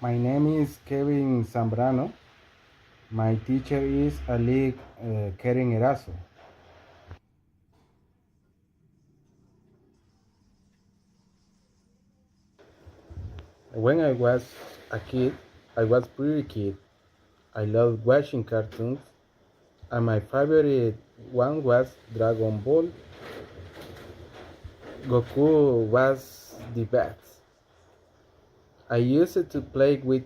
My name is Kevin Zambrano. My teacher is Ali Keren Erazo. When I was a kid, I was pretty kid. I loved watching cartoons, and my favorite one was Dragon Ball. Goku was the best. I used to play with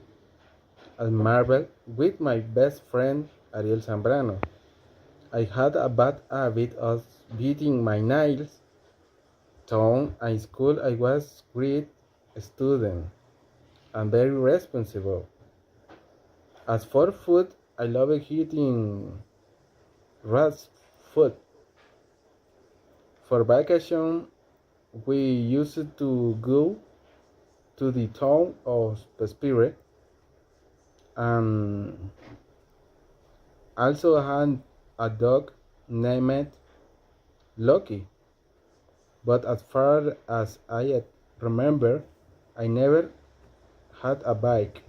a marble with my best friend Ariel Zambrano. I had a bad habit of beating my nails. So in school I was great student and very responsible. As for food, I love eating rat food. For vacation, we used to go to the town of Spire and also had a dog named Loki. But as far as I remember, I never had a bike.